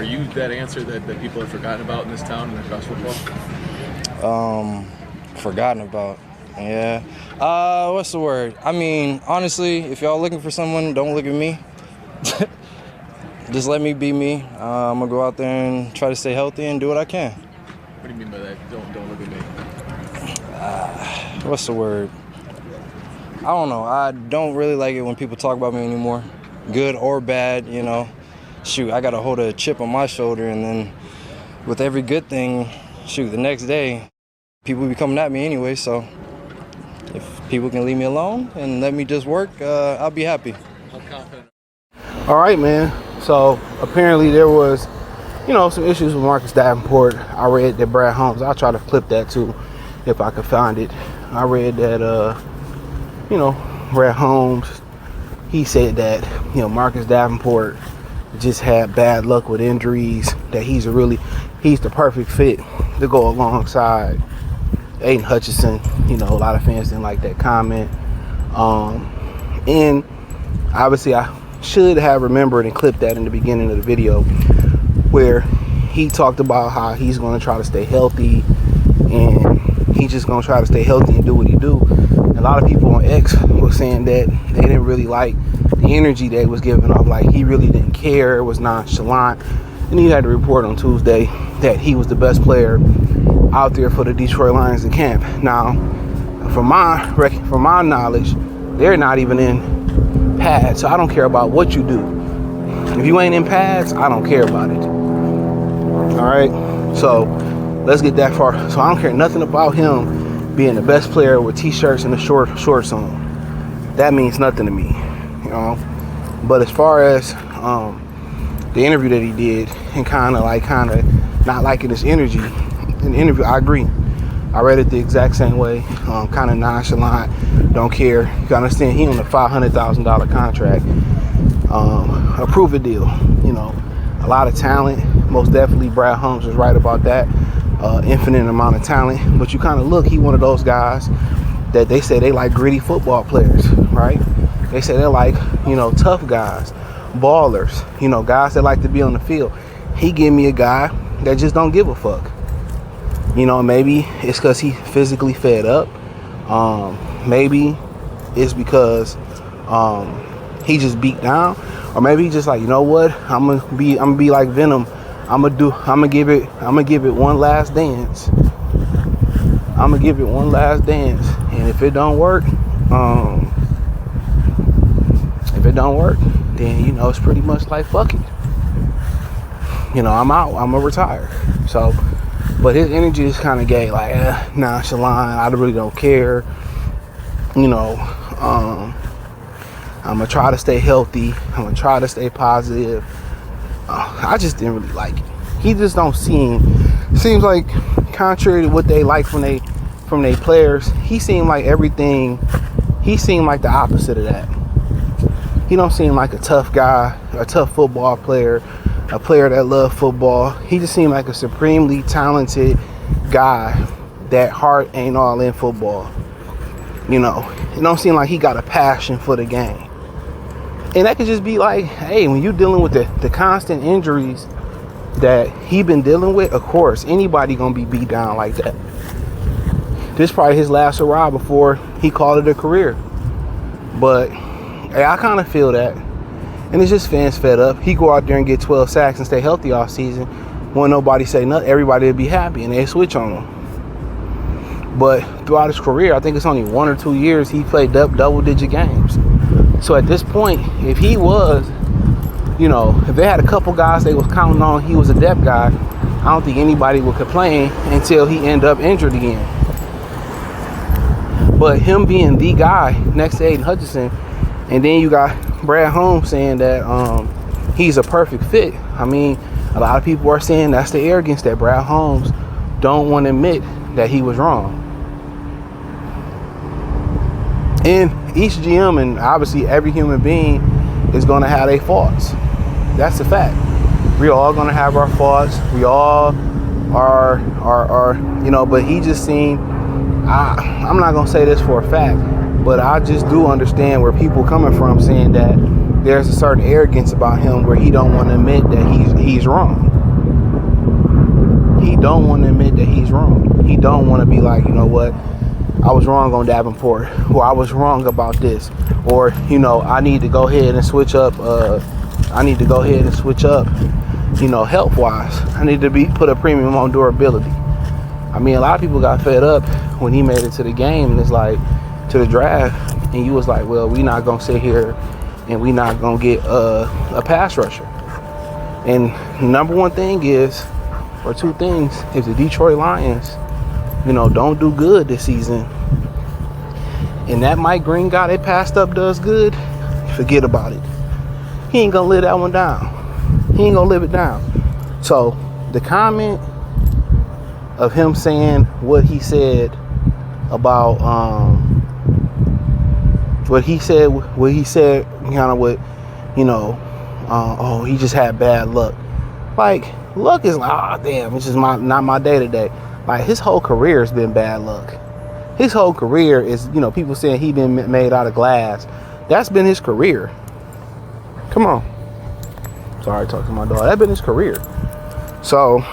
you that answer that people have forgotten about in this town and across football? Forgotten about. Yeah. What's the word? I mean, honestly, if y'all looking for someone, don't look at me. Just let me be me. I'm gonna go out there and try to stay healthy and do what I can. What do you mean by that? Don't look at me. What's the word? I don't know. I don't really like it when people talk about me anymore, good or bad. You know, shoot, I gotta hold a chip on my shoulder, and then with every good thing, shoot, the next day, people be coming at me anyway. So if people can leave me alone and let me just work, I'll be happy. I'm confident. All right, man. So apparently there was, some issues with Marcus Davenport. I read that Brad Holmes, I'll try to clip that too if I could find it. I read that, Brad Holmes, he said that, Marcus Davenport just had bad luck with injuries, that he's the perfect fit to go alongside Aiden Hutchinson. A lot of fans didn't like that comment. And obviously I should have remembered and clipped that in the beginning of the video where he talked about how he's going to try to stay healthy and he's just going to try to stay healthy and do what he do. And a lot of people on X were saying that they didn't really like the energy that he was giving off, like he really didn't care, it was nonchalant. And he had to report on Tuesday that he was the best player out there for the Detroit Lions in camp. Now, from my knowledge, they're not even in pads, so I don't care about what you do. If you ain't in pads, I don't care about it. All right, so let's get that far. So I don't care nothing about him being the best player with t-shirts and the shorts on. That means nothing to me, But as far as the interview that he did and kind of not liking his energy in the interview, I agree. I read it the exact same way, kind of nonchalant, don't care. You gotta understand, he on a $500,000 contract, a prove-it deal. A lot of talent. Most definitely, Brad Holmes is right about that. Infinite amount of talent. But you kind of look, he one of those guys that they say they like gritty football players, right? They say they're like, tough guys, ballers, guys that like to be on the field. He give me a guy that just don't give a fuck. Maybe it's because he physically fed up. Maybe it's because he just beat down, or maybe he's just like, you know what? I'm gonna be like Venom. I'm gonna give it one last dance. I'm gonna give it one last dance, and if it don't work, then it's pretty much like fuck it. I'm out. I'm gonna retire. So. But his energy is kind of gay, like nonchalant. I really don't care. I'm gonna try to stay healthy. I'm gonna try to stay positive. I just didn't really like it. He just don't seems like, contrary to what they like from they players, he seemed like everything. He seemed like the opposite of that. He don't seem like a tough guy, a tough football player, a player that loved football. He just seemed like a supremely talented guy that heart ain't all in football. It don't seem like he got a passion for the game. And that could just be like, hey, when you're dealing with the constant injuries that he been dealing with, of course, anybody gonna be beat down like that. This is probably his last hurrah before he called it a career. But hey, I kind of feel that. And it's just fans fed up. He go out there and get 12 sacks and stay healthy all season. Won't nobody say nothing. Everybody would be happy and they switch on him. But throughout his career, I think it's only 1 or 2 years he played double-digit games. So at this point, if he was, if they had a couple guys they was counting on, he was a depth guy, I don't think anybody would complain until he ended up injured again. But him being the guy next to Aiden Hutchinson, and then you got Brad Holmes saying that he's a perfect fit. I mean, a lot of people are saying that's the arrogance that Brad Holmes don't want to admit that he was wrong. And each GM and obviously every human being is going to have their faults. That's a fact. We're all going to have our faults. We all are, but he just seemed, I'm not going to say this for a fact, but I just do understand where people coming from saying that there's a certain arrogance about him where he don't want to admit that he's wrong. don't want to admit that he's wrong. He don't want to be like, you know what, I was wrong on Davenport, or I was wrong about this, or, you know, I need to go ahead and switch up. You know, health wise, I need to put a premium on durability. I mean, a lot of people got fed up when he made it to the game, and it's like, to the draft, and you was like, well, we not gonna sit here and we not gonna get a pass rusher. And number one thing is, or two things, if the Detroit Lions, you know, don't do good this season, and that Mike Green guy they passed up does good, forget about it. He ain't gonna live that one down. He ain't gonna live it down. So the comment of him saying what he said about what he said kind of what, you know, oh, he just had bad luck. Like, luck is like, oh damn, it's just not my day to day. Like, his whole career has been bad luck. His whole career is, you know, people saying he been made out of glass. That's been his career. Come on. Sorry, talking to my dog. That's been his career. So,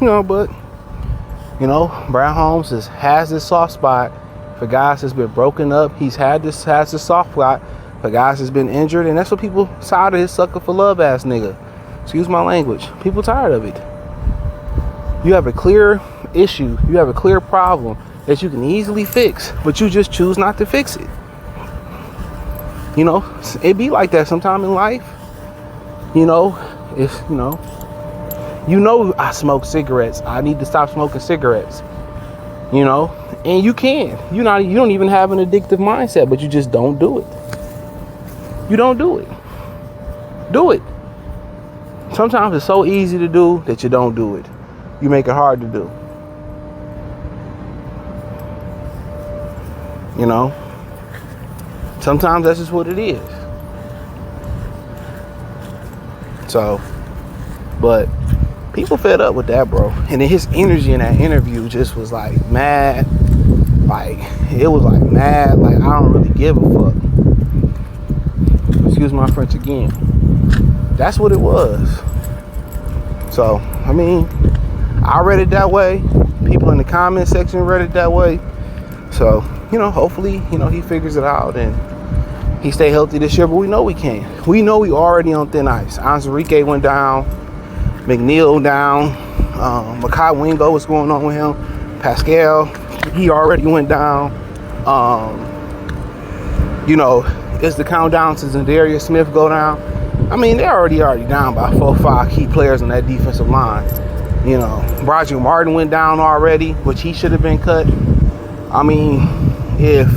you know, but, you know, Brad Holmes has this soft spot for guys that's been broken up. Has this soft spot for guys that's been injured. And that's what people tired of his sucker for love ass nigga. Excuse my language. People tired of it. You have a clear issue. You have a clear problem that you can easily fix, but you just choose not to fix it. You know, it be like that sometime in life. You know, if, you know, I smoke cigarettes. I need to stop smoking cigarettes. You know, and you can. You don't even have an addictive mindset, but you just don't do it. You don't do it. Do it. Sometimes it's so easy to do that you don't do it. You make it hard to do. You know? Sometimes that's just what it is. So, but people fed up with that, bro. And then his energy in that interview just was like mad. Like, it was like mad. Like, I don't really give a fuck. Excuse my French again. That's what it was. So, I mean, I read it that way. People in the comment section read it that way. So, you know, hopefully, you know, he figures it out and he stay healthy this year, but we know we can. We know we already on thin ice. Enrique went down, McNeil down, Makai Wingo, what's going on with him? Pascal, he already went down. You know, it's the countdown to Zadarius Smith go down. I mean, they're already down by 4 or 5 key players on that defensive line. You know, Broderick Martin went down already, which he should have been cut. I mean, if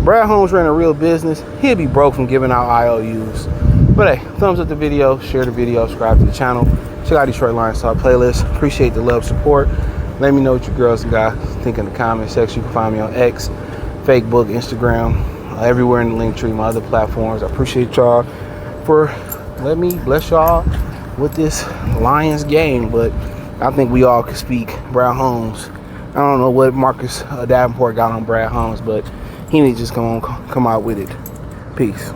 Brad Holmes ran a real business, he'd be broke from giving out IOUs. But hey, thumbs up the video, share the video, subscribe to the channel. Check out Detroit Lions Talk playlist. Appreciate the love, support. Let me know what you girls and guys think in the comment section. You can find me on X, Facebook, Instagram, everywhere in the link tree, my other platforms. I appreciate y'all for letting me bless y'all with this Lions game. But I think we all could speak Brad Holmes. I don't know what Marcus Davenport got on Brad Holmes, but he needs to just come out with it. Peace.